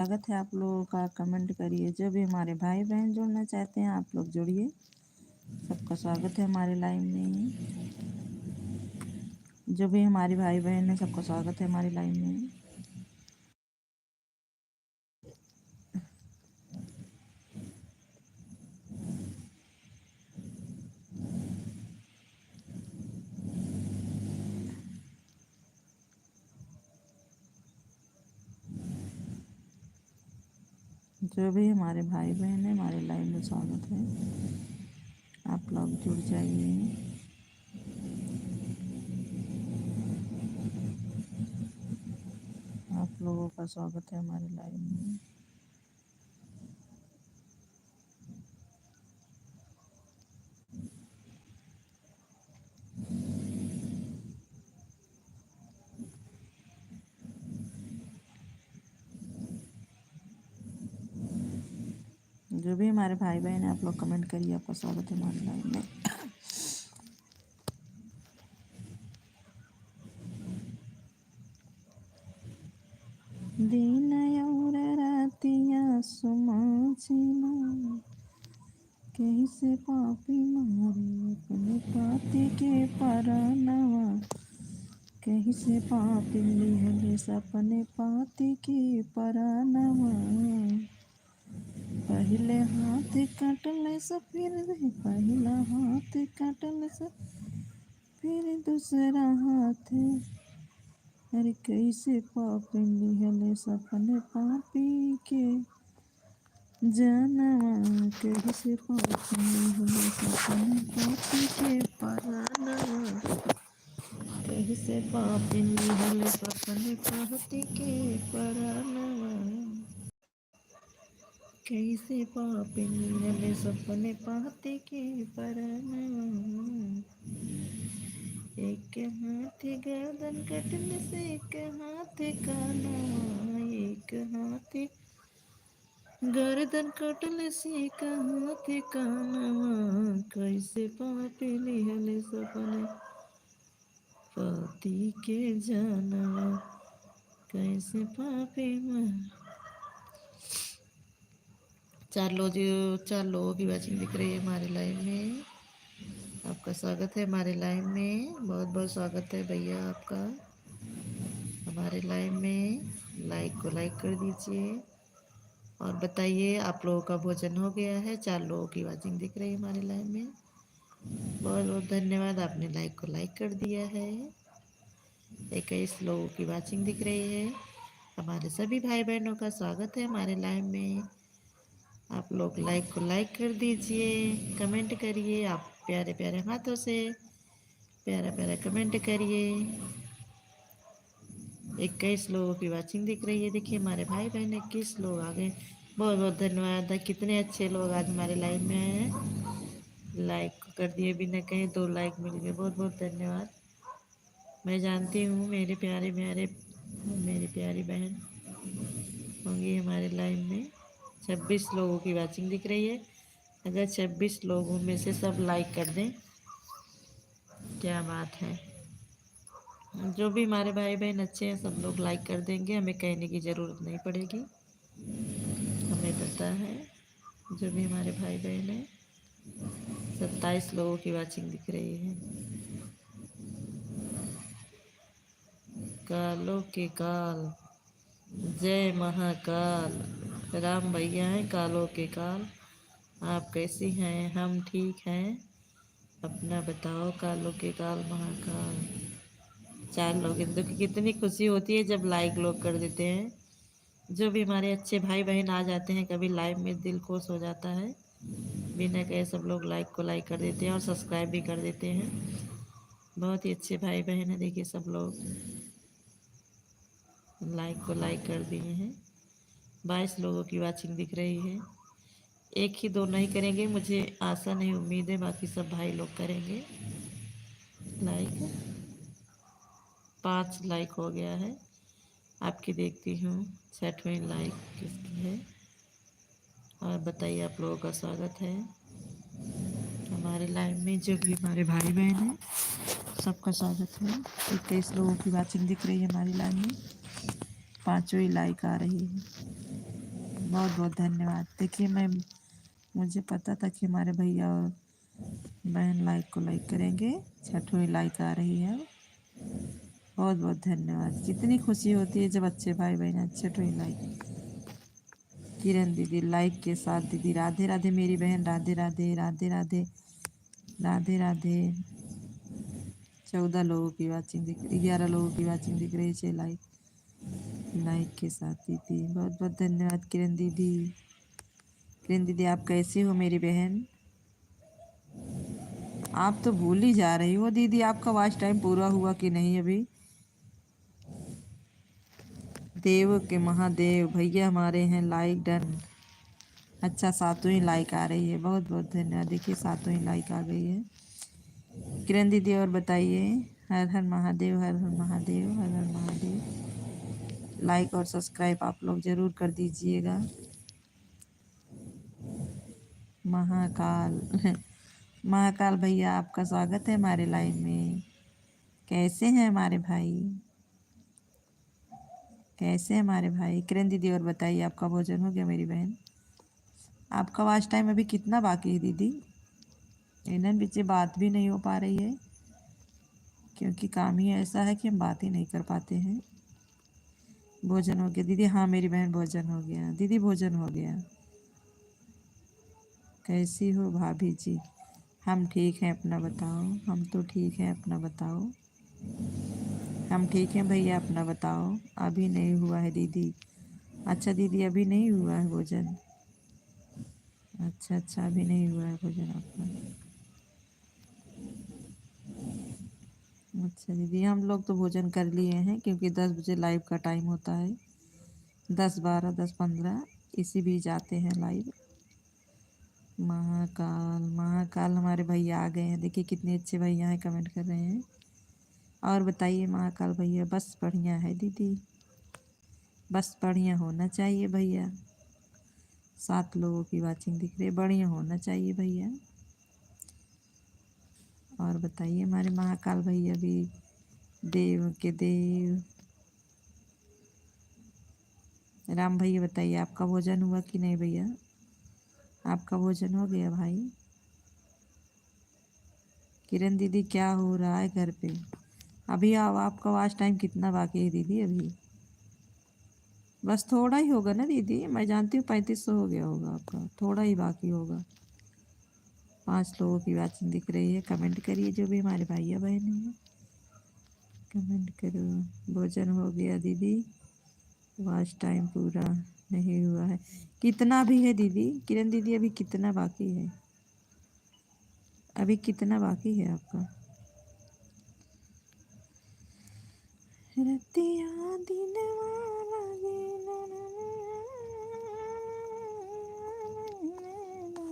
स्वागत है आप लोगों का। कमेंट करिए। जो भी हमारे भाई बहन जुड़ना चाहते हैं आप लोग जुड़िए। सबका स्वागत है हमारे लाइव में। जो भी हमारे भाई बहन है सबका स्वागत है हमारी लाइव में। जो भी हमारे भाई बहन है हमारे लाइव में स्वागत है। आप लोग जुड़ जाइए। आप लोगों का स्वागत है हमारे लाइव में। जो भी हमारे भाई बहन है आप लोग कमेंट करिए। आपका स्वागत है हमारे लाइव में। दिन और रातिया सुमाचिना कैसे पापी मारे अपने पाती के परनवा। कैसे पापी लिहले सपने पाती के परनवा। पहले हाथ काटले से पहला हाथ काटले से फिर दूसरा हाथ। अरे कैसे पापी लिहले सपने पापी के जानवा। कैसे पापी लिहले सपने पापी के परनवा। कैसे पापी लिहले सपने पापी के परनवा। कैसे पापी लिहले सपने पापी के परनवा। एक हाथ गर्दन कटने से एक हाथ कानवा। एक हाथ गर्दन कटले से एक हाथ कानवा। कैसे पापी लिहले सपने पति के जानवा। कैसे पापी चार लोगों की वाचिंग दिख रही है हमारे लाइव में। आपका स्वागत है हमारे लाइव में। बहुत बहुत स्वागत है भैया आपका हमारे लाइव में। लाइक को लाइक कर दीजिए और बताइए आप लोगों का भोजन हो गया है। 4 लोगों की वाचिंग दिख रही है हमारे लाइव में। बहुत बहुत धन्यवाद आपने लाइक को लाइक कर दिया है। 21 लोगों की वाचिंग दिख रही है। हमारे सभी भाई बहनों का स्वागत है हमारे लाइव में। आप लोग लाइक को लाइक कर दीजिए। कमेंट करिए आप प्यारे प्यारे हाथों से प्यारा प्यारा कमेंट करिए। 21 लोगों की वाचिंग दिख रही है। देखिए हमारे भाई बहन 21 लोग आ गए। बहुत बहुत धन्यवाद। कितने अच्छे लोग आज हमारे लाइव में हैं। लाइक कर दिए बिना कहीं 2 लाइक मिल गए। बहुत बहुत धन्यवाद। मैं जानती हूँ मेरे मेरी प्यारी बहन होंगी हमारे लाइव में। 26 लोगों की वाचिंग दिख रही है। अगर 26 लोगों में से सब लाइक कर दें क्या बात है। जो भी हमारे भाई बहन अच्छे हैं सब लोग लाइक कर देंगे। हमें कहने की ज़रूरत नहीं पड़ेगी। हमें पता है जो भी हमारे भाई बहन हैं। 27 लोगों की वाचिंग दिख रही है। कालों के काल जय महाकाल। राम भैया हैं कालों के काल। आप कैसी हैं? हम ठीक हैं। अपना बताओ कालों के काल महाकाल। 4 लोग हैं। तो कितनी खुशी होती है जब लाइक लोग कर देते हैं। जो भी हमारे अच्छे भाई बहन आ जाते हैं कभी लाइव में दिल खुश हो जाता है। बिना कहे सब लोग लाइक को लाइक कर देते हैं और सब्सक्राइब भी कर देते हैं। बहुत ही अच्छे भाई बहन हैं। देखिए सब लोग लाइक को लाइक कर दिए हैं। 22 लोगों की वाचिंग दिख रही है। एक ही दो नहीं करेंगे मुझे आशा नहीं उम्मीद है बाकी सब भाई लोग करेंगे लाइक। 5 लाइक हो गया है। आपकी देखती हूँ 6वें लाइक किसकी है। और बताइए आप लोगों का स्वागत है हमारे लाइव में। जो भी हमारे भाई बहन हैं सबका स्वागत है। 21 लोगों की वाचिंग दिख रही है हमारी लाइव में। 5वीं लाइक आ रही है। बहुत बहुत धन्यवाद। देखिए मैं मुझे पता था कि हमारे भैया और बहन लाइक को लाइक करेंगे। 6वीं लाइक आ रही है। बहुत बहुत धन्यवाद। कितनी खुशी होती है जब अच्छे भाई बहन 6वीं लाइक। किरण दीदी लाइक के साथ। दीदी राधे राधे मेरी बहन, राधे राधे राधे राधे राधे राधे। 14 लोगों की वाचिंग दिख रही, 11 लोगों की वाचिंग दिख रही है। 6 लाइक लाइक के साथ दीदी बहुत बहुत धन्यवाद। किरण दीदी, किरण दीदी आप कैसी हो मेरी बहन? आप तो भूल ही जा रही हो दीदी, आपका वॉच टाइम पूरा हुआ कि नहीं अभी? देव के महादेव भैया हमारे हैं लाइक डन। अच्छा 7वीं लाइक आ रही है, बहुत बहुत धन्यवाद। देखिए 7वीं लाइक आ गई है। किरण दीदी और बताइए। हर हर महादेव, हर हर महादेव, हर हर महादेव। लाइक और सब्सक्राइब आप लोग ज़रूर कर दीजिएगा। महाकाल महाकाल भैया आपका स्वागत है हमारे लाइव में। कैसे हैं हमारे भाई? कैसे हैं हमारे भाई? किरण दीदी और बताइए आपका भोजन हो गया मेरी बहन? आपका वॉच टाइम अभी कितना बाकी है दीदी? इन्हें बीच बात भी नहीं हो पा रही है क्योंकि काम ही ऐसा है कि हम बात ही नहीं कर पाते हैं। भोजन हो गया दीदी? हाँ मेरी बहन भोजन हो गया। दीदी भोजन हो गया। कैसी हो भाभी जी? हम ठीक हैं, अपना बताओ। हम तो ठीक हैं, अपना बताओ। हम ठीक हैं भैया, अपना बताओ। अभी नहीं हुआ है दीदी? अच्छा दीदी अभी नहीं हुआ है भोजन? अच्छा अच्छा अभी नहीं हुआ है भोजन आपका? अच्छा दीदी हम लोग तो भोजन कर लिए हैं क्योंकि 10 बजे लाइव का टाइम होता है। 10 12 10 15 इसी बीच आते हैं लाइव। महाकाल महाकाल हमारे भैया आ गए हैं। देखिए कितने अच्छे भैया हैं, कमेंट कर रहे हैं। और बताइए महाकाल भैया? बस बढ़िया है दीदी, बस बढ़िया होना चाहिए भैया। 7 लोगों की वाचिंग दिख रही है, बढ़िया होना चाहिए भैया। और बताइए हमारे महाकाल भैया भी देव के देव। राम भैया बताइए आपका भोजन हुआ कि नहीं भैया? आपका भोजन हो गया भाई? किरण दीदी क्या हो रहा है घर पे? अभी आपका वॉच टाइम कितना बाकी है दीदी अभी? बस थोड़ा ही होगा ना दीदी, मैं जानती हूँ 3500 हो गया होगा आपका, थोड़ा ही बाकी होगा। 5 लोगों की वाचिंग दिख रही है। कमेंट करिए जो भी हमारे भैया बहन हैं, कमेंट करो। भोजन हो गया दीदी? वॉच टाइम पूरा नहीं हुआ है। कितना भी है दीदी? किरण दीदी अभी कितना बाकी है? अभी कितना बाकी है आपका? रतिया दिनवा लागे।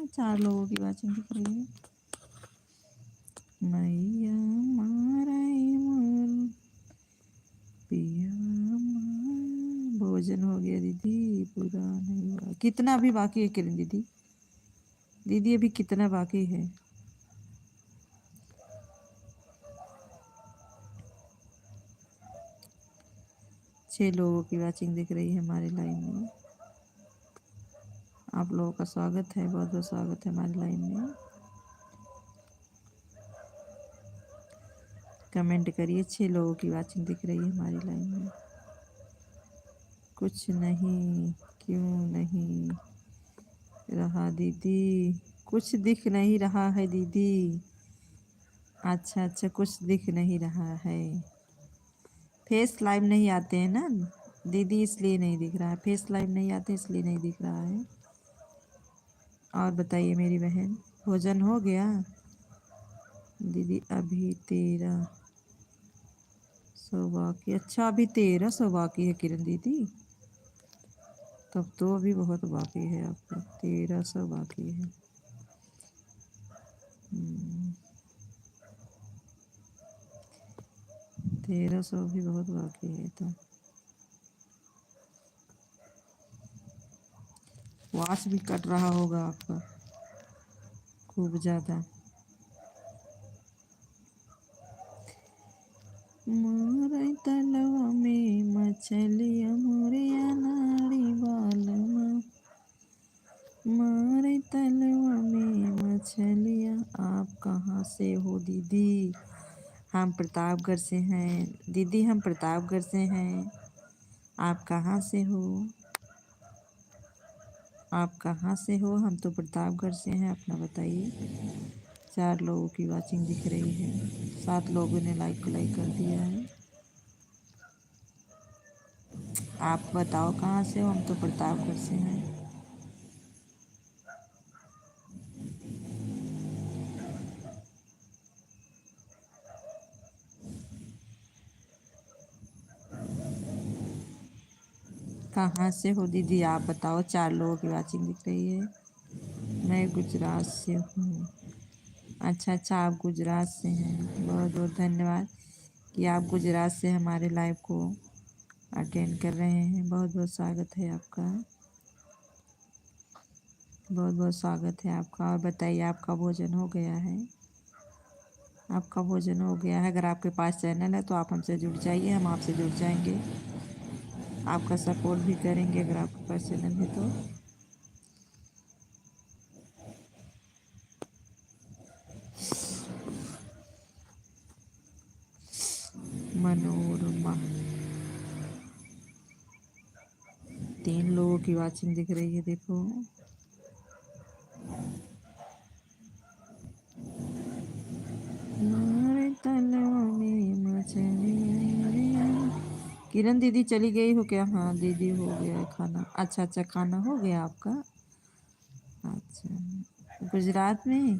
4 लोगों की वाचिंग दिख रही है। मैया मारे मोर पिया भोजन हो गया दीदी? पूरा नहीं हुआ। कितना अभी बाकी है किरण दीदी? दीदी अभी कितना बाकी है? 6 लोगों की वाचिंग दिख रही है हमारे लाइन में। आप लोगों का स्वागत है, बहुत बहुत स्वागत है हमारी लाइन में। कमेंट करिए। 6 लोगों की वाचिंग दिख रही है हमारी लाइन में। कुछ नहीं, क्यों नहीं रहा दीदी? कुछ दिख नहीं रहा है दीदी। अच्छा अच्छा कुछ दिख नहीं रहा है। फेस लाइव नहीं आते हैं ना दीदी, इसलिए नहीं दिख रहा है। फेस लाइव नहीं आते इसलिए नहीं दिख रहा है। और बताइए मेरी बहन भोजन हो गया? दीदी अभी 1300 बाकी। अच्छा अभी 1300 बाकी है किरण दीदी? तब तो अभी बहुत बाकी है आपका। 1300 बाकी है। 1300 भी बहुत बाकी है। तो वास भी कट रहा होगा आपका खूब ज़्यादा। मोरे तलवा में मछलिया मोरे अनाड़ी बालमा। कहाँ से हो दीदी? हम प्रतापगढ़ से हैं दीदी, हम प्रतापगढ़ से हैं। आप कहाँ से हो? आप कहाँ से हो? हम तो प्रतापगढ़ से हैं, अपना बताइए। 4 लोगों की वाचिंग दिख रही है, 7 लोगों ने लाइक कर दिया है। आप बताओ कहाँ से हो? हम तो प्रतापगढ़ से हैं। कहाँ से हो दीदी आप बताओ? 4 लोगों की वाचिंग दिख रही है। मैं गुजरात से हूँ। अच्छा अच्छा, आप गुजरात से हैं। बहुत बहुत धन्यवाद कि आप गुजरात से हमारे लाइव को अटेंड कर रहे हैं। बहुत बहुत स्वागत है आपका। बहुत बहुत स्वागत है आपका। और बताइए, आपका भोजन हो गया है? आपका भोजन हो गया है? अगर आपके पास चैनल है तो आप हमसे जुड़ जाइए, हम आपसे जुड़ जाएंगे। आपका सपोर्ट भी करेंगे अगर आपके पास चैनल है तो। मनोरमा, 3 लोगों की वाचिंग दिख रही है, देखो। किरण दीदी चली गई हो क्या? हाँ दीदी, हो गया है खाना। अच्छा अच्छा, खाना हो गया आपका? अच्छा, गुजरात में?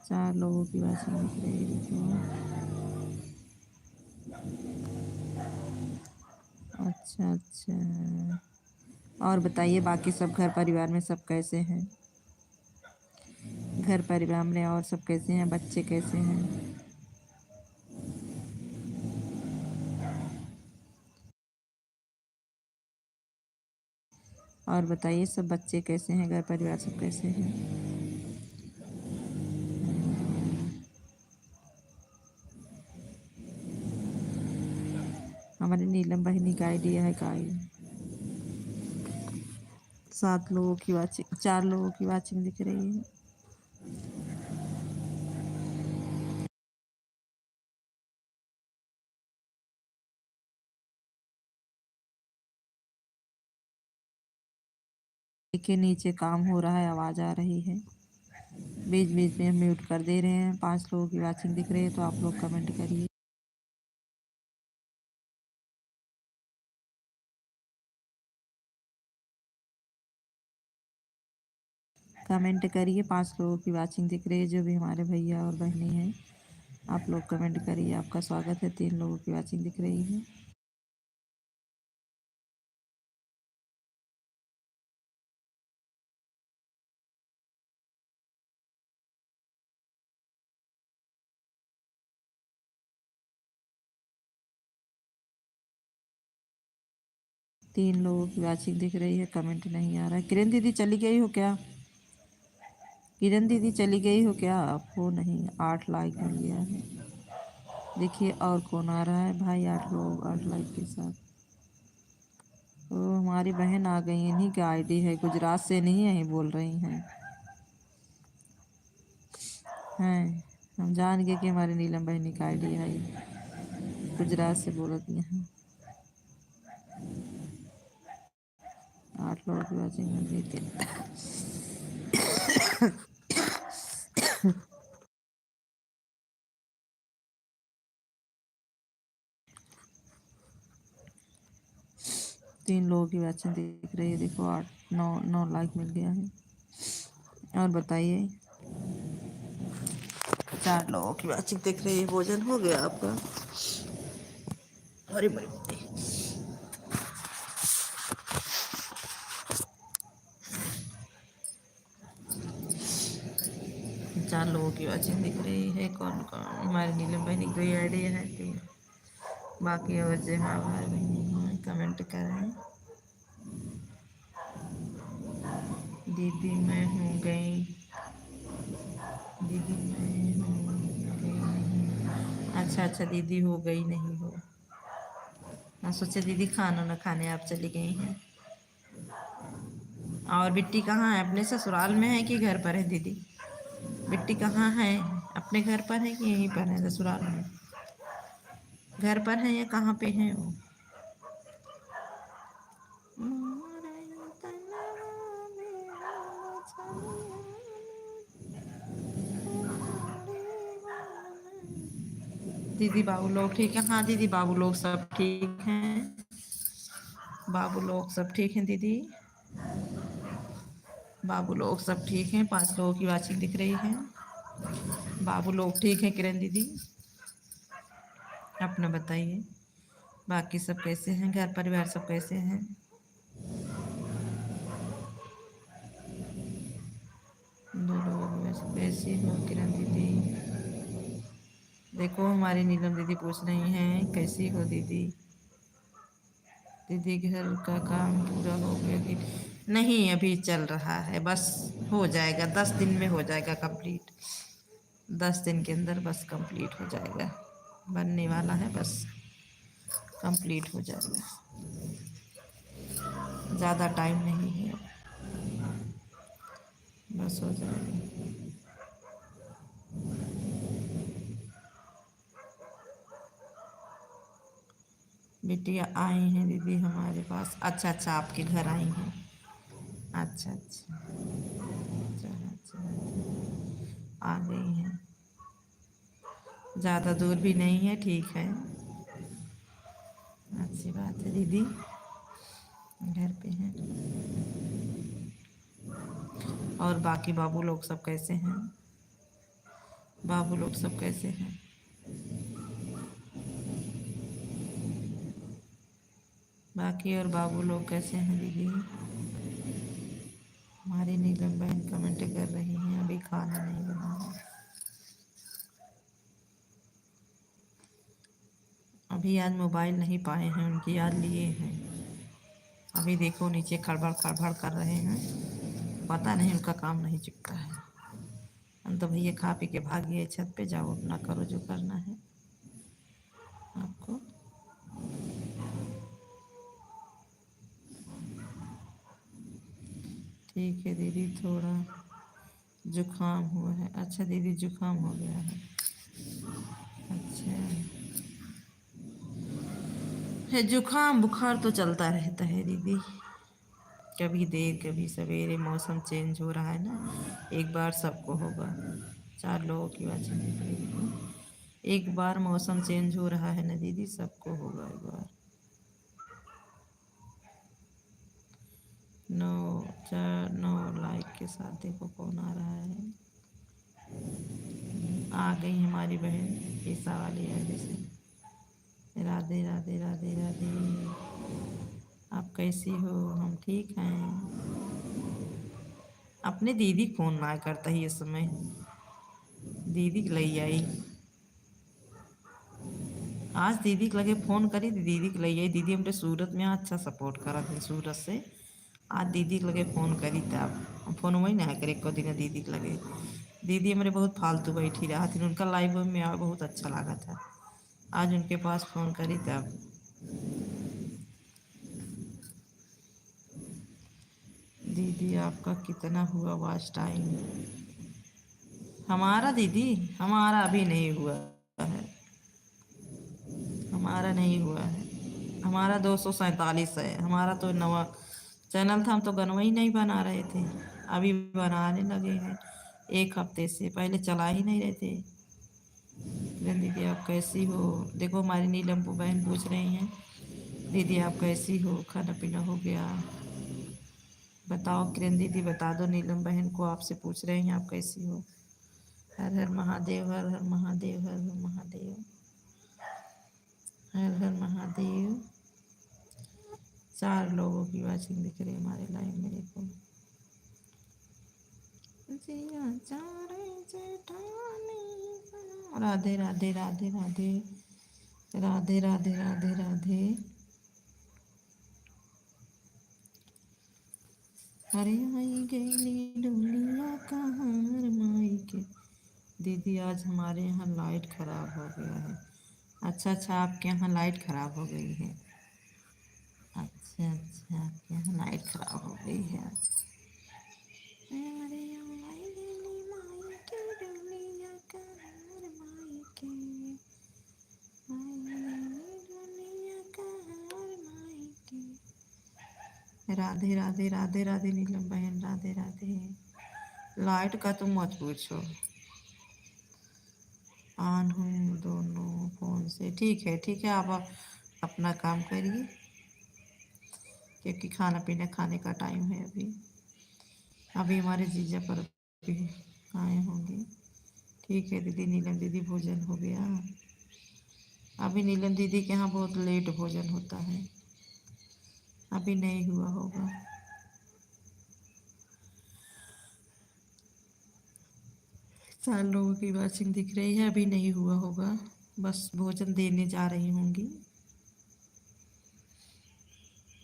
4 लोगों की वाचिंग दिख रही है, देखो। अच्छा अच्छा, और बताइए बाकी सब घर परिवार में सब कैसे हैं? घर परिवार में और सब कैसे हैं? बच्चे कैसे हैं? और बताइए सब बच्चे कैसे हैं? घर परिवार सब कैसे हैं? हमारी नीलम बहिनी का आइडिया है का? 7 लोगों की वाचिंग, 4 लोगों की वाचिंग दिख रही है। देखिए नीचे काम हो रहा है, आवाज़ आ रही है। बीच बीच में हम म्यूट कर दे रहे हैं। 5 लोगों की वाचिंग दिख रही है, तो आप लोग कमेंट करिए। कमेंट करिए, 5 लोगों की वाचिंग दिख रही है, जो भी हमारे भैया और बहनें हैं। आप लोग कमेंट करिए, आपका स्वागत है। 3 लोगों की वाचिंग दिख रही है। तीन लोगों की वाचिंग दिख रही है, कमेंट नहीं आ रहा है। किरण दीदी चली गई हो क्या? किरण दीदी चली गई हो क्या? आपको नहीं, 8 लाइक मिल गया है। देखिए और कौन आ रहा है भाई? 8 लोग 8 लाइक के साथ। ओ, हमारी बहन आ गई। इन्हीं का आईडी है, गुजरात से नहीं यही बोल रही हैं। हैं, हम जान गए कि हमारी नीलम बहनी का आईडी है ये। गुजरात से बोलती हैं। 8 लोगों की वाचिंग मिल गई थी। 3 लोगों की वाचिंग दिख रही है, देखो। 8 9 9 लाइक मिल गया है। और बताइए, 4 लोगों की वाचिंग दिख रही है। भोजन हो गया आपका? अरे बड़ी 4 लोगों की वाचिंग दिख रही है। कौन कौन? हमारी नीलम बहनी कोई आइडिया है कि? बाकी और जो हाँ भाई बहनी हैं कमेंट करें। दीदी मैं हूँ गई, दीदी मैं हूँ गई नहीं। अच्छा अच्छा दीदी हो गई नहीं हो। मैं सोचे दीदी खाना न खाने आप चली गई हैं। और बिट्टी कहाँ है, अपने ससुराल में है कि घर पर है दीदी? बिट्टी कहाँ है, अपने घर पर है कि यहीं पर है ससुराल में? घर पर है या कहाँ पे है वो? दीदी बाबू लोग ठीक है? हाँ दीदी बाबू लोग सब ठीक हैं। बाबू लोग सब ठीक हैं दीदी। बाबू लोग सब ठीक हैं, 5 लोगों की वाचिंग दिख रही है। बाबू लोग ठीक हैं किरण दीदी? अपना बताइए, बाकी सब कैसे हैं, घर परिवार सब कैसे हैं? दो लोग वैसे कैसी हो किरण दीदी? देखो हमारी नीलम दीदी पूछ रही हैं कैसी हो दीदी। दीदी घर का काम पूरा हो गया कि नहीं? अभी चल रहा है, बस हो जाएगा, 10 दिन में हो जाएगा कंप्लीट। 10 दिन के अंदर बस कंप्लीट हो जाएगा, बनने वाला है, बस कंप्लीट हो जाएगा। ज़्यादा टाइम नहीं है, बस हो जाएगा। बिटिया आई हैं दीदी हमारे पास। अच्छा अच्छा, आपके घर आई हैं। अच्छा अच्छा, चलो चलो, आ गई हैं। ज़्यादा दूर भी नहीं है, ठीक है, अच्छी बात है दीदी, घर पे हैं। और बाकी बाबू लोग सब कैसे हैं? बाबू लोग सब कैसे हैं? बाकी और बाबू लोग कैसे हैं दीदी? हमारी नीलम बहन कमेंट कर रही हैं अभी खाना नहीं बना है। अभी आज मोबाइल नहीं पाए हैं, उनकी याद लिए हैं। अभी देखो नीचे खड़बड़ खड़बड़ कर रहे हैं, पता नहीं उनका काम नहीं चुकता है। हम तो भैया खा पी के भाग गए छत पे, जाओ अपना करो जो करना है आपको। ठीक है दीदी, थोड़ा जुकाम हुआ है। अच्छा दीदी जुकाम हो गया है? अच्छा है, जुकाम बुखार तो चलता रहता है दीदी, कभी देर कभी सवेरे, मौसम चेंज हो रहा है ना, एक बार सबको होगा। 4 लोगों की बात है, एक बार मौसम चेंज हो रहा है ना दीदी, सबको होगा एक बार। 9 लाइक के साथ देखो कौन आ रहा है। आ गई हमारी बहन ईसा वाली आईडी से। राधे राधे राधे राधे, आप कैसी हो? हम ठीक हैं। अपने दीदी फोन ना करता ही इस समय, दीदी के लिए आई। आज दीदी के लगे फ़ोन करी थी, दीदी के लिए आई। दीदी हमने सूरत में अच्छा सपोर्ट करा थी सूरत से। आज दीदी के लगे फ़ोन करी था, अब फोन वही ना करे को दिन दीदी के लगे। दीदी हमारे बहुत फालतू बैठी रहा थी, उनका लाइव में आ बहुत अच्छा लगा था। आज उनके पास फ़ोन करी तब। दीदी आपका कितना हुआ वॉच टाइम? हमारा दीदी, हमारा अभी नहीं हुआ है, हमारा नहीं हुआ है। हमारा 247 है, हमारा तो नवा चैनल था, हम तो गनवा ही नहीं बना रहे थे, अभी बनाने लगे हैं 1 हफ्ते से, पहले चला ही नहीं रहे थे। किरण दीदी आप कैसी हो? देखो हमारी नीलम बहन पूछ रही हैं दीदी आप कैसी हो, खाना पीना हो गया? बताओ किरण दीदी, बता दो नीलम बहन को, आपसे पूछ रही हैं आप कैसी हो। हर हर महादेव, हर हर महादेव, हर हर महादेव, हर हर महादेव। 4 लोगों की वाचिंग दिख रही है हमारे लाइव में, देखो। जिया चारे जेठानी, राधे राधे राधे राधे राधे राधे राधे राधे। अरे आई गई डोलिया कहाँ माई के। दीदी आज हमारे यहाँ लाइट खराब हो गया है, अच्छा अच्छा, आपके यहाँ लाइट खराब हो गई है। अच्छा अच्छा, आपके यहाँ लाइट खराब हो गई है। अरे माई गेली माई के दुनिया का हार माई के, माई गेली दुनिया का हार माई के। राधे राधे राधे राधे नीलम बहन, राधे राधे। लाइट का तो मत पूछो, ऑन हूँ दोनों फ़ोन से। ठीक है, आप अपना काम करिए, क्योंकि खाना पीना खाने का टाइम है अभी। अभी हमारे जीजा पर भी आए होंगे। ठीक है दीदी, नीलम दीदी भोजन हो गया? अभी नीलम दीदी के यहाँ बहुत लेट भोजन होता है, अभी नहीं हुआ होगा। 4 लोगों की वॉचिंग दिख रही है, अभी नहीं हुआ होगा, बस भोजन देने जा रही होंगी,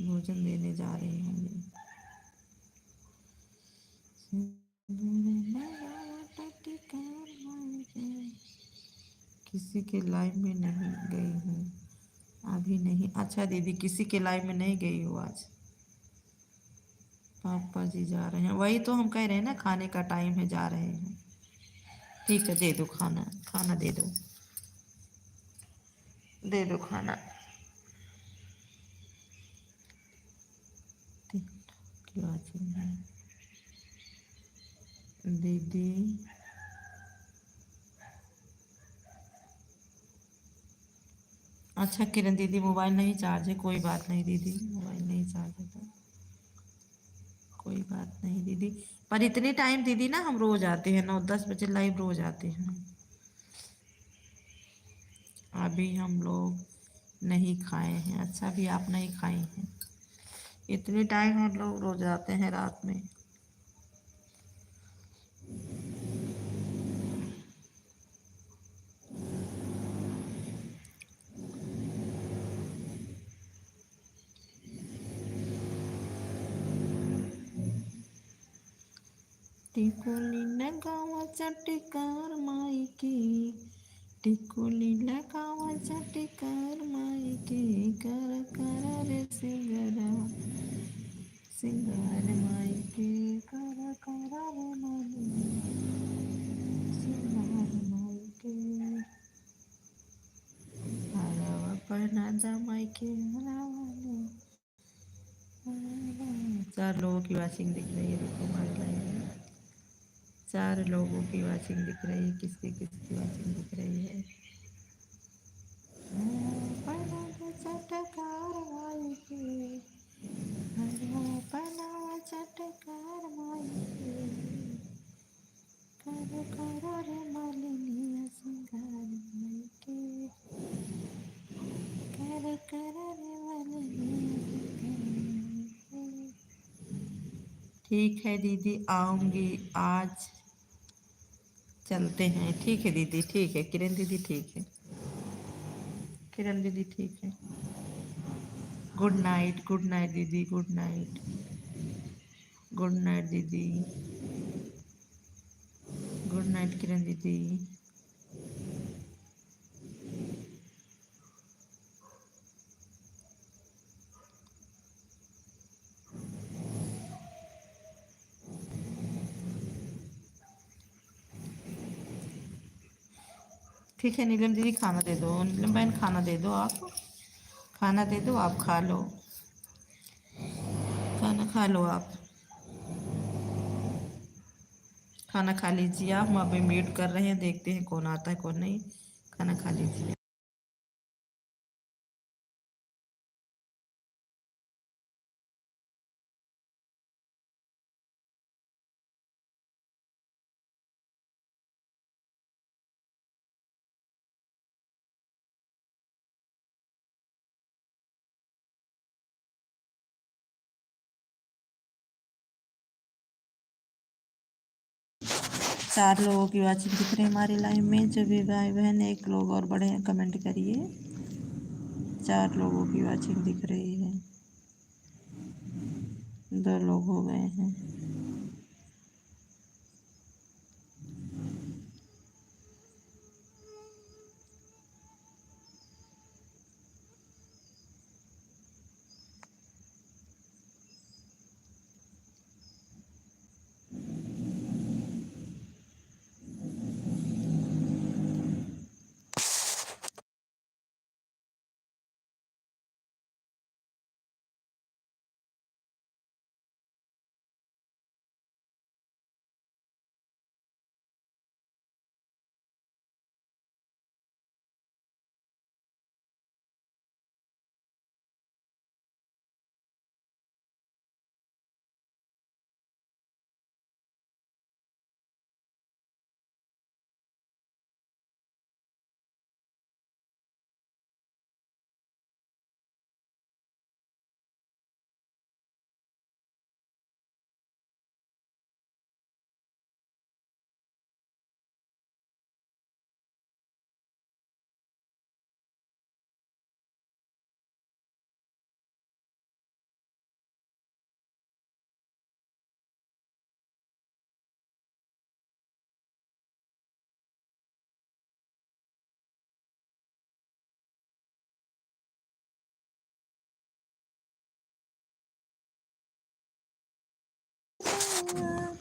भोजन देने जा रही होंगी। किसी के लाइव में नहीं गई हूँ अभी, नहीं। अच्छा दीदी, किसी के लाइव में नहीं गई हो आज? पापा जी जा रहे हैं, वही तो हम कह रहे हैं ना, खाने का टाइम है, जा रहे हैं। ठीक है, दे दो खाना, खाना दे दो, दे दो खाना। क्या चाहिए दीदी? अच्छा किरण दीदी, मोबाइल नहीं चार्ज है, कोई बात नहीं दीदी, मोबाइल नहीं चार्ज है तो कोई बात नहीं दीदी। पर इतने टाइम दीदी ना हम रोज आते हैं, 9-10 बजे लाइव रोज आते हैं। अभी हम लोग नहीं खाए हैं। अच्छा, भी आप नहीं खाए हैं? इतने टाइम हम लोग रोज आते हैं रात में। टिकुली लगावाचा टिकार माईकी, टिकुली लगावाचा टिकार माईकी, कर कर रे सिंगरा, सिंगार माईके, कर कर रे माली, सिंगार माईके। हरावा पहना जा माईके, हरावा। 4 लोगों की वॉचिंग दिख रही है, देखो हमारे लाइव में 4 लोगों की वॉचिंग दिख रही है, किसकी किसकी वॉचिंग दिख रही है? चटकार माई के, बनावा चटकार माई के, कर कर रे मालिनिया सिंगार माई के, कर कर रे मालिनिया सिंगार माई के। ठीक है दीदी, आऊँगी आज, चलते हैं। ठीक है दीदी, ठीक है किरण दीदी, ठीक है किरण दीदी, ठीक है। गुड नाइट दीदी, गुड नाइट, गुड नाइट दीदी, गुड नाइट किरण दीदी। ठीक है नीलम दीदी, खाना दे दो, नीलम बहन खाना दे दो आप, खाना दे दो, आप खा लो, खाना खा लो आप, खाना खा लीजिए आप। हम अभी म्यूट कर रहे हैं, देखते हैं कौन आता है कौन नहीं। खाना खा लीजिए। चार लोगों की वाचिंग दिख रही है हमारे लाइव में। जो भी भाई बहन एक लोग और बड़े हैं कमेंट करिए। 4 लोगों की वाचिंग दिख रही है, 2 लोग हो गए हैं।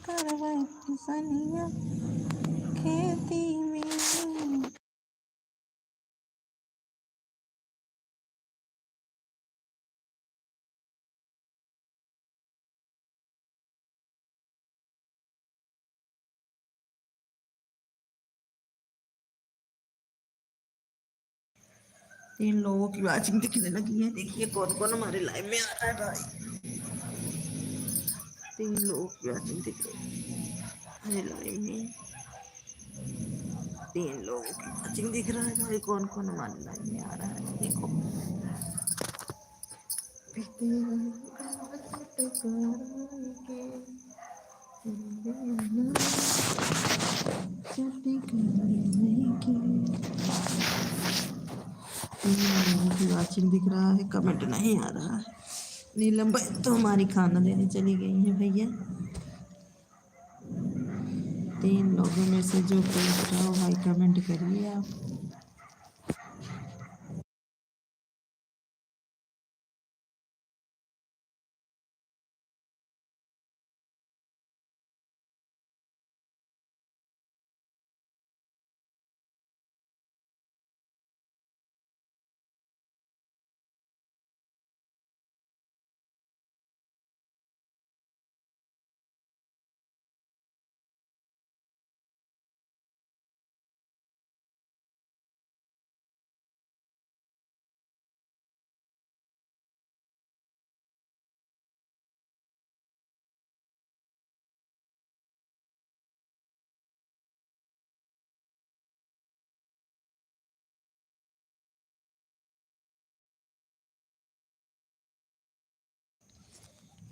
करवाई किसनिया खेती में। 3 लोगों की वाचिंग दिखने लगी है। देखिए कौन कौन हमारे लाइव में आ रहा है भाई। 3 लोगों की वाचिंग दिख रही है लाइव में। 3 लोगों की वाचिंग दिख रहा है भाई। कौन कौन हमारे लाइव में आ रहा है देखो। वाचिंग दिख रहा है, कमेंट नहीं आ रहा है। नीलम भाई तो हमारी खाना देने चली गई है भैया। 3 लोगों में से जो कोई रहा भाई कमेंट करिए आप।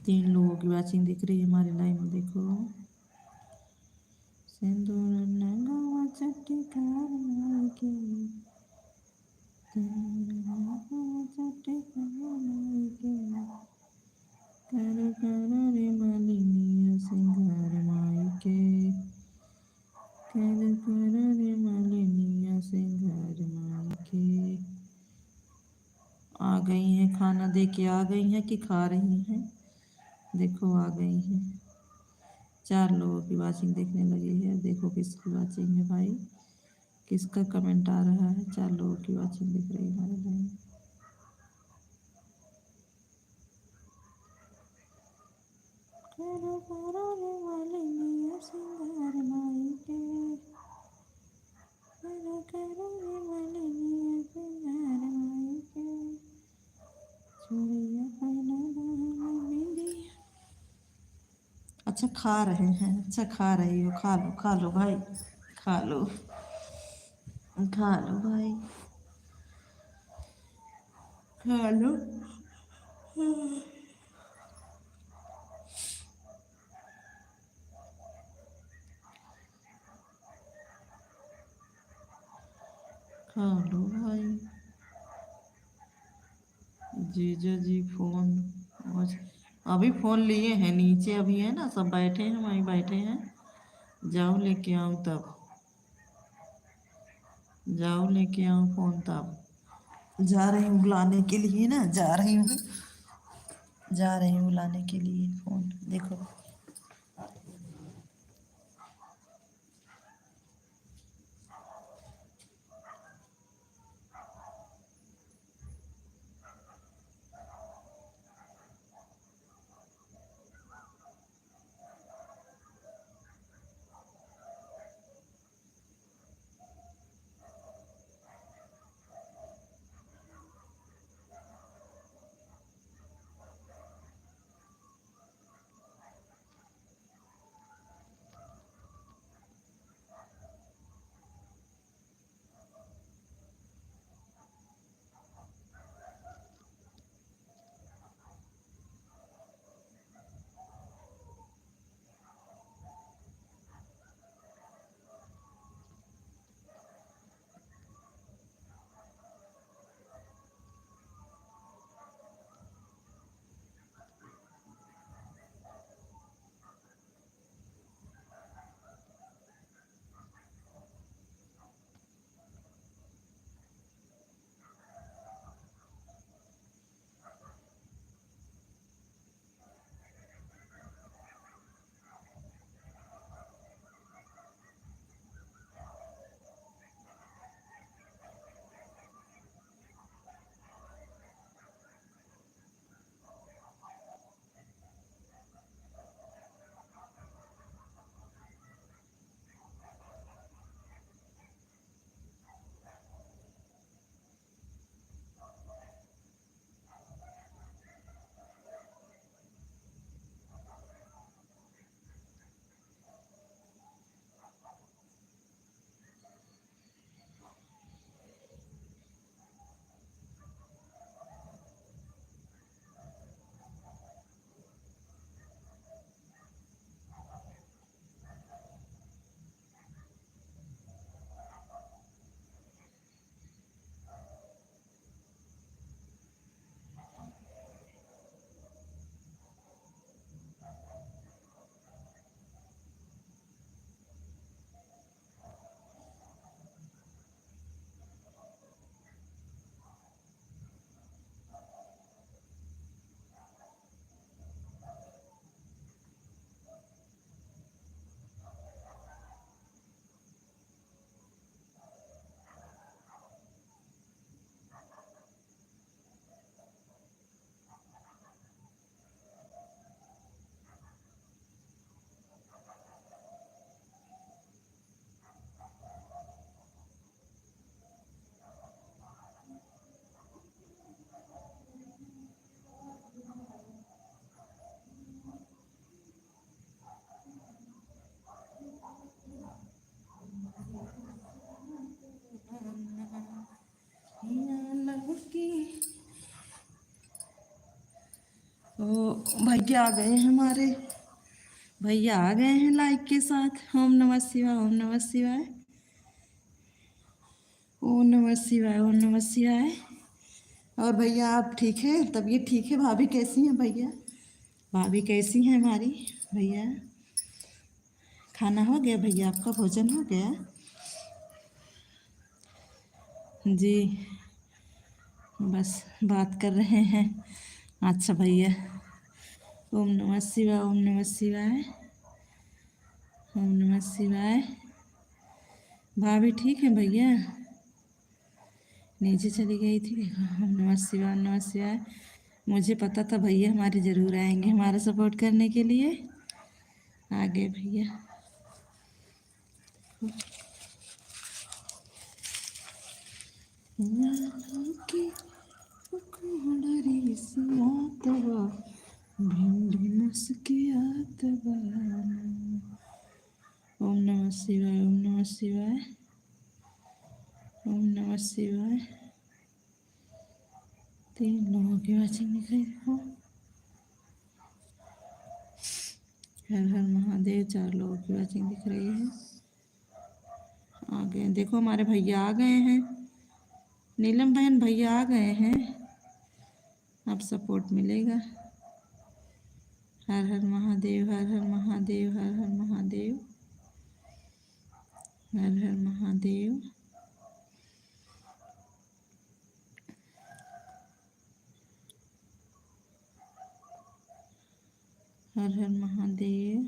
तीन लोगों की वाचिंग दिख रही है हमारे लाइव में देखो। सिंदूर लगावा चटकार माई के, कर कर रे मालिनिया सिंगार माई के, कर कर रे मालिनिया सिंगार माई के। आ गई हैं, खाना दे के आ गई हैं कि खा रही हैं। देखो आ गई हैं। 4 लोगों की वाचिंग देखने लगी है। देखो किसकी वाचिंग है भाई, किसका कमेंट आ रहा है। 4 लोगों की वाचिंग दिख रही है हमारे लाइन। करो करो रे मालिनिया सिंगार माई के, करो करो रे मालिनिया सिंगार माई के, चूड़िया पहना दाना मेरी। अच्छा खा रहे हैं, अच्छा खा रही हो, खा लो भाई, खा लो, खा लो भाई, खा लो। खा लो भाई। जीजा जी फोन अभी फोन लिए हैं, नीचे अभी है ना, सब बैठे हैं वहीं बैठे हैं। जाओ लेके आओ तब, जाओ लेके आओ फोन तब। जा रही हूँ बुलाने के लिए ना, जा रही हूँ, जा रही हूँ बुलाने के लिए फोन। देखो भैया आ गए हैं हमारे, भैया आ गए हैं लाइक के साथ। ओम नमः शिवाय, ओम नमः शिवाय, ओम नमः शिवाय, ओम नमः शिवाय। और भैया आप ठीक हैं? तबीयत ठीक है? भाभी कैसी हैं भैया? भाभी कैसी हैं हमारी? भैया खाना हो गया? भैया आपका भोजन हो गया? जी, बस बात कर रहे हैं। अच्छा भैया, ओम नमः शिवाय, ओम नमः शिवाय, ओम नमः शिवाय। भाभी ठीक है भैया? नीचे चली गई थी। ओम नमः शिवाय, ओम नमः शिवाय। मुझे पता था भैया हमारे ज़रूर आएंगे हमारा सपोर्ट करने के लिए। आ गए भैया। ओम नमः शिवाय, ओम नमः शिवाय, ओम नमः शिवाय। 3 लोगों की वाचिंग दिख रही है। हर हर महादेव। 4 लोगों की वाचिंग दिख रही है। आ गए, देखो हमारे भैया आ गए हैं। नीलम बहन भैया आ गए हैं, अब सपोर्ट मिलेगा। हर हर महादेव, हर हर महादेव, हर हर महादेव, हर हर महादेव। हर हर महादेव।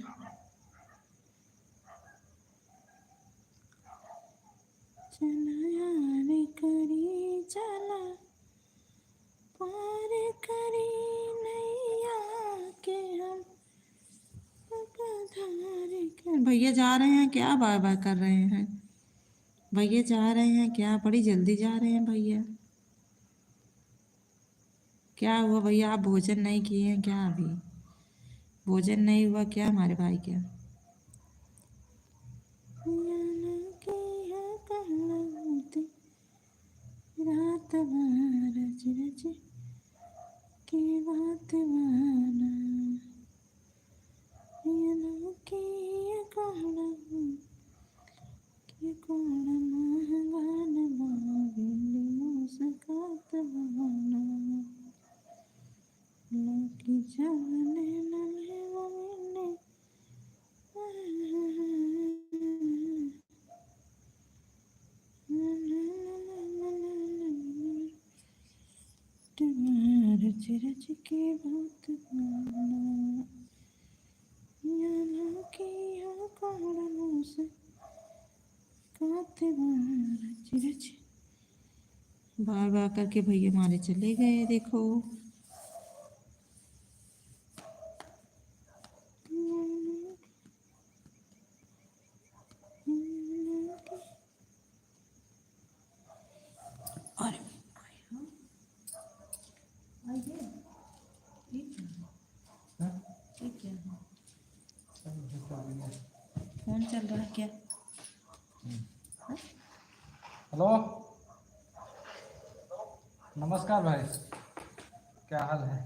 चला यार करी चला, पार करी नैया के हम धार कर। भैया जा रहे हैं क्या? बाय बाय कर रहे हैं भैया? जा रहे हैं क्या? बड़ी जल्दी जा रहे हैं भैया। क्या हुआ भैया? आप भोजन नहीं किए हैं क्या? अभी भोजन नहीं हुआ क्या हमारे भाई? क्या रात भर रच रच के बात बना, की कोहड़ा की कोहड़ा महंगान बाबिनी मुस्कात बना, लकी जाने लगे वो मिलने रच रच के बात बना, की कोहड़ा मुस्कात बना, रच रच। बार बार करके भैया हमारे चले गए देखो। अरे ये क्या है? फोन चल रहा है क्या? हेलो, नमस्कार भाई, क्या हाल है?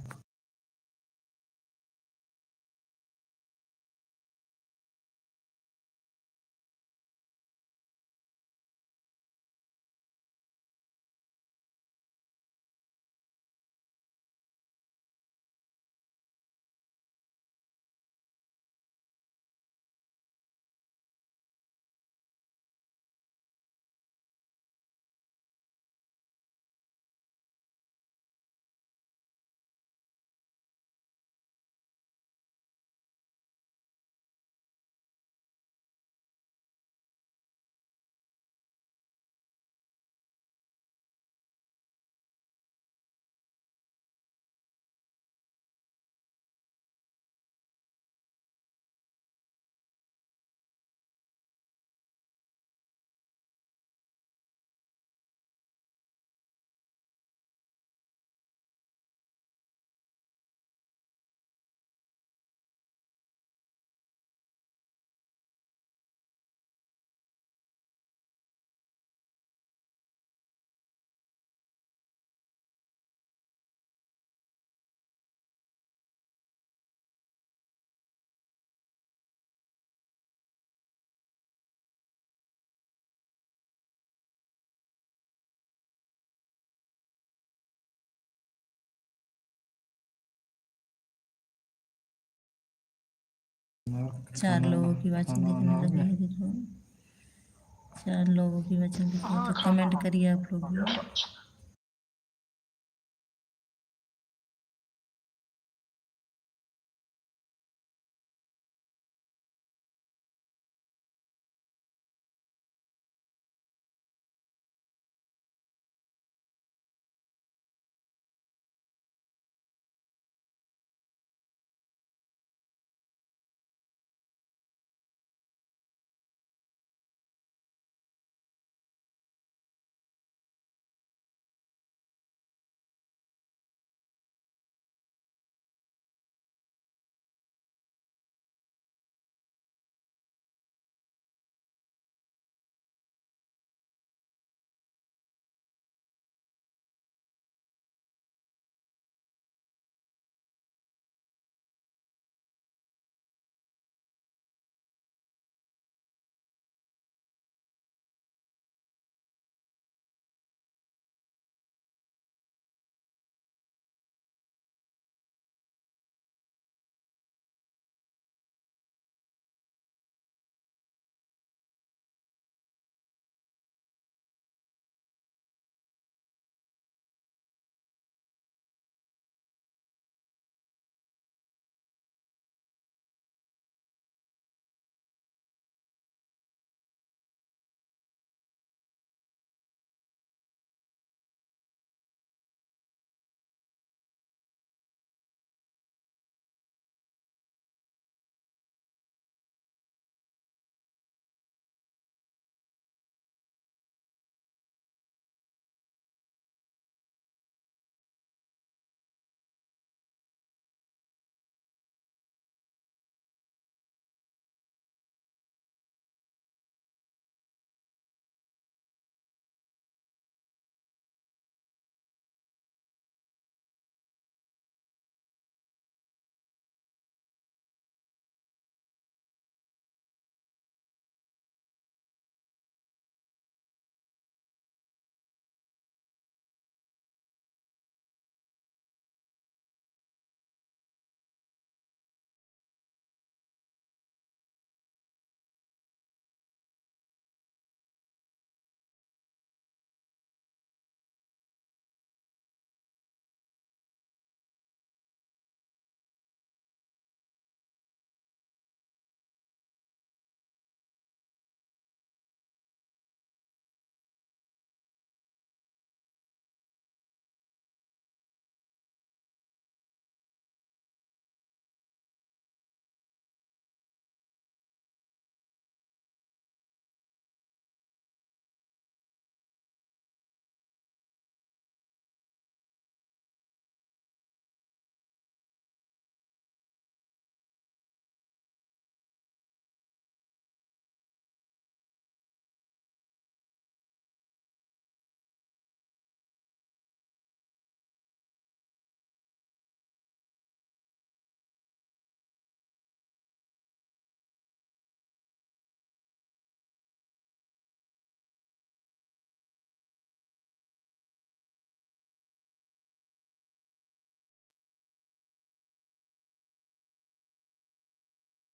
4 लोगों की वाचिंग खाना वाना दिखने हो लगी गया? है, देखो 4 लोगों की वाचिंग दिख रही है, तो कमेंट करिए आप लोग भी।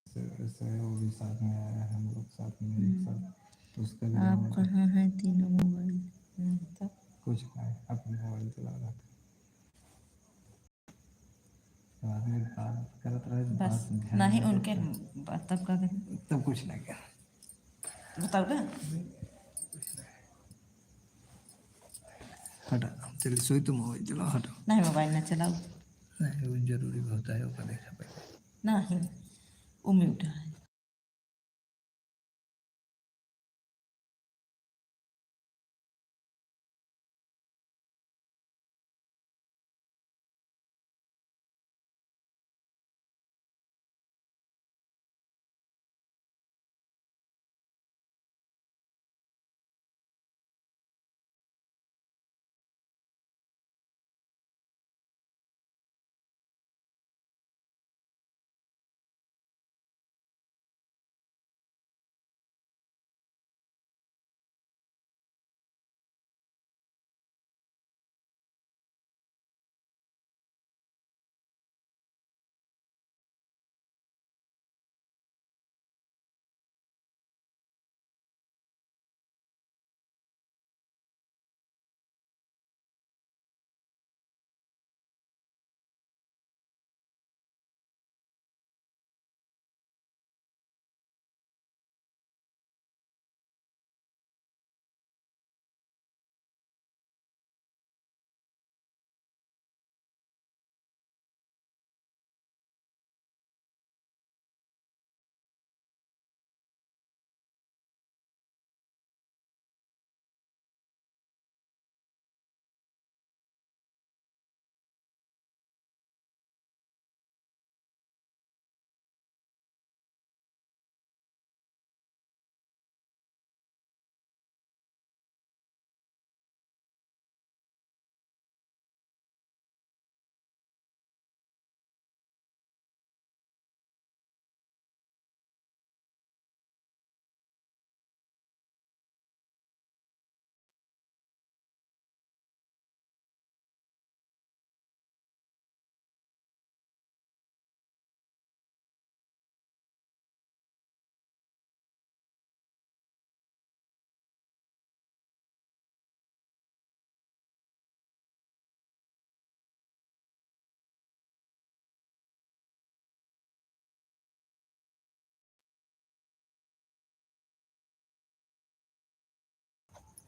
ऐसे वो भी साथ में आया है, हम लोग साथ में एक साथ उसका भी आप download कहाँ हैं? तीनों मोबाइल में तब कुछ नहीं, अपने मोबाइल चला रहा था। बाद में बात करत रहे, बस बात ध्यान नहीं नहीं उनके देते, तब का करें, तब कुछ नहीं किया। बताओ ना। हटा, चलिए सोई, तो मोबाइल चलाओ, हटो। नहीं मोबाइल ना चलाओ, नहीं, वो जरूरी होता है, वो देखा पहले। नहीं वो म्यूट है।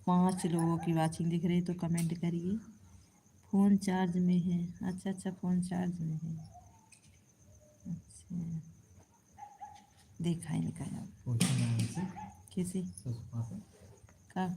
5 लोगों की वाचिंग दिख रही, तो कमेंट करिए। फ़ोन चार्ज में है। अच्छा अच्छा, फ़ोन चार्ज में है। अच्छा, देखा ही नहीं कहा। पूछो मैम से, किसी सुषमा से। का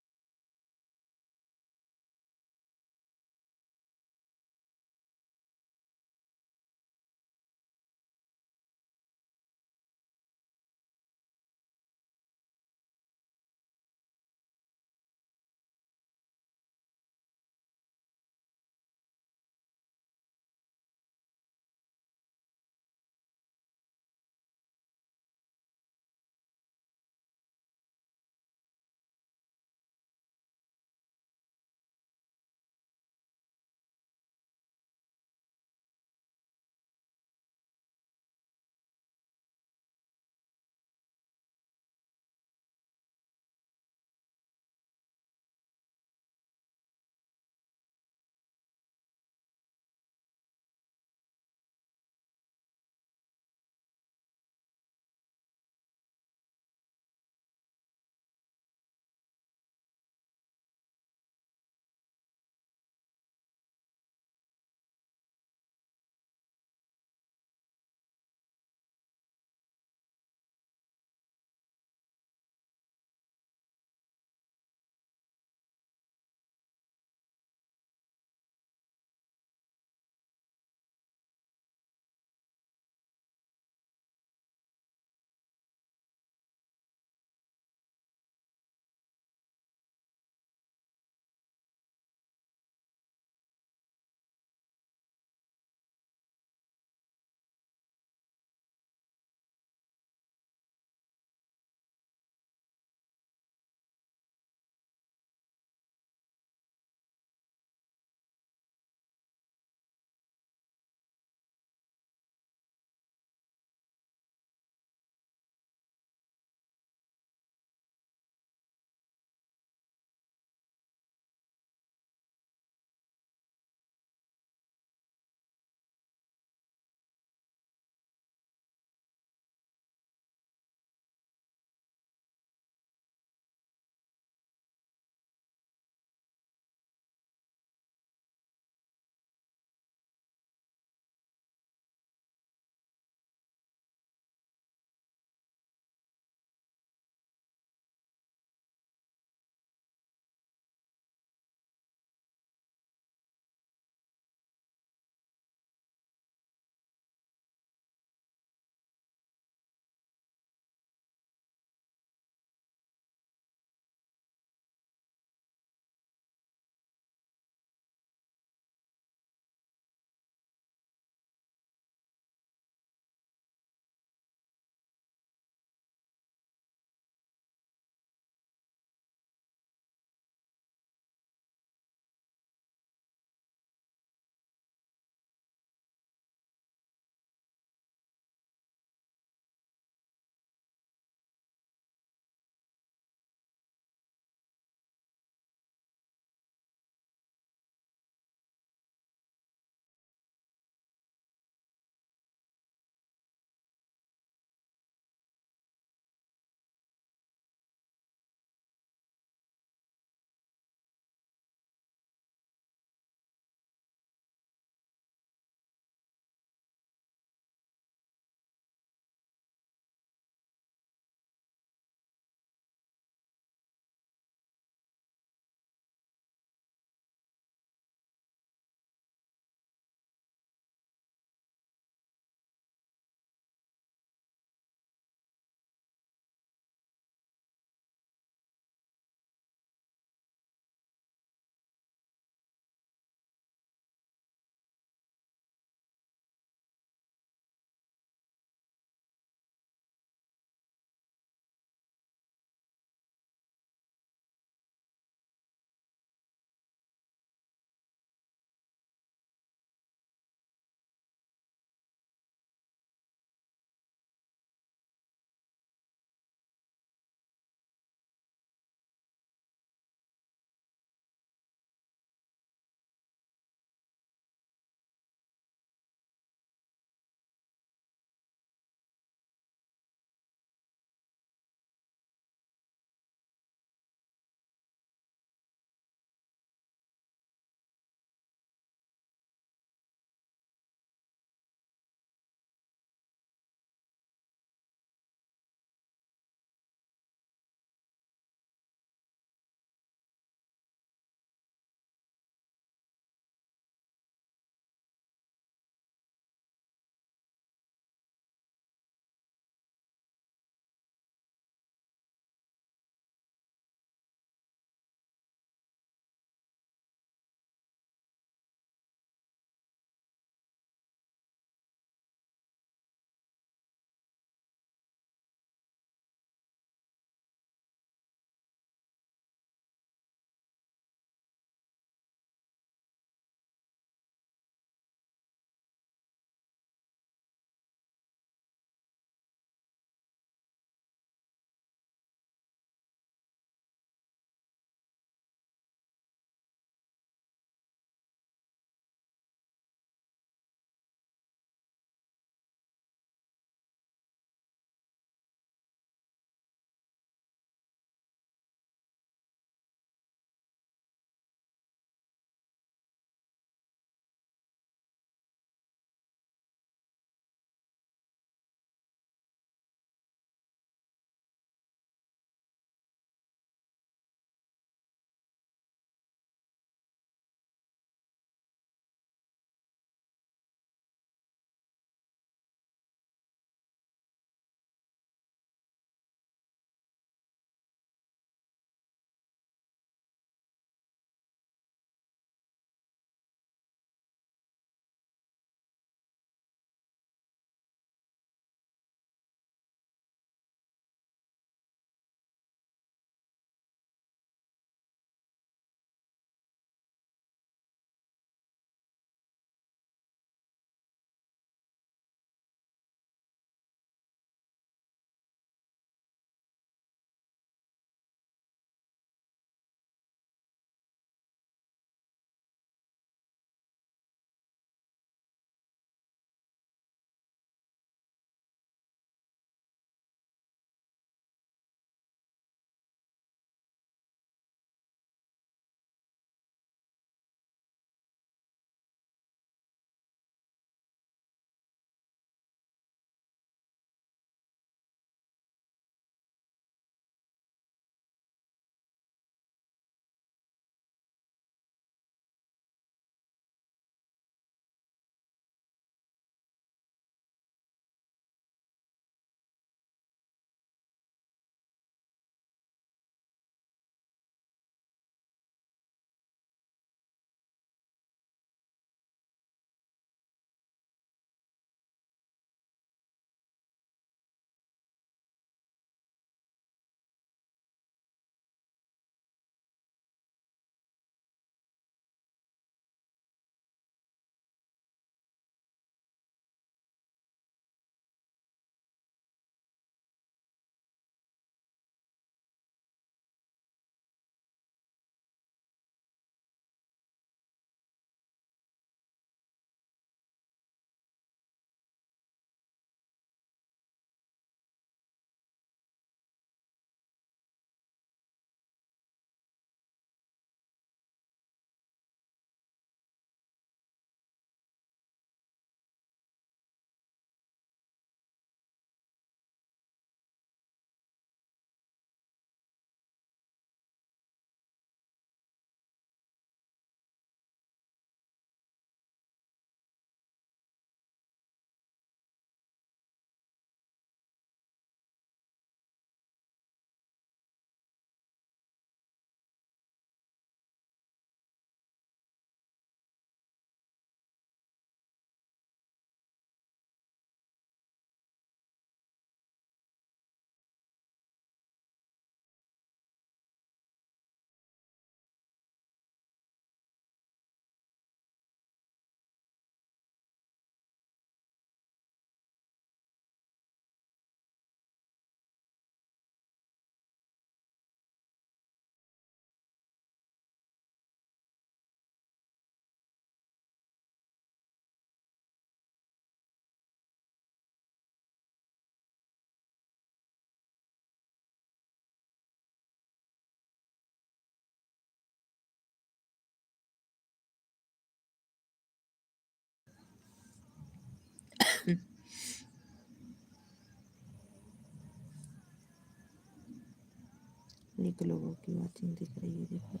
एक लोगों की वॉचिंग दिख रही है देखो।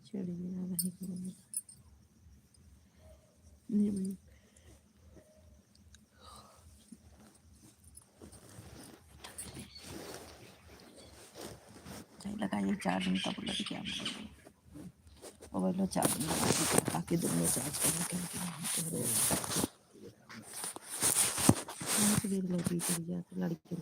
चिड़िया रही लगाइए चार्जिंग का बोला क्या मोबाइल में चार्जिंग लगा बाकी दिन में चार्ज करने के लिए लड़की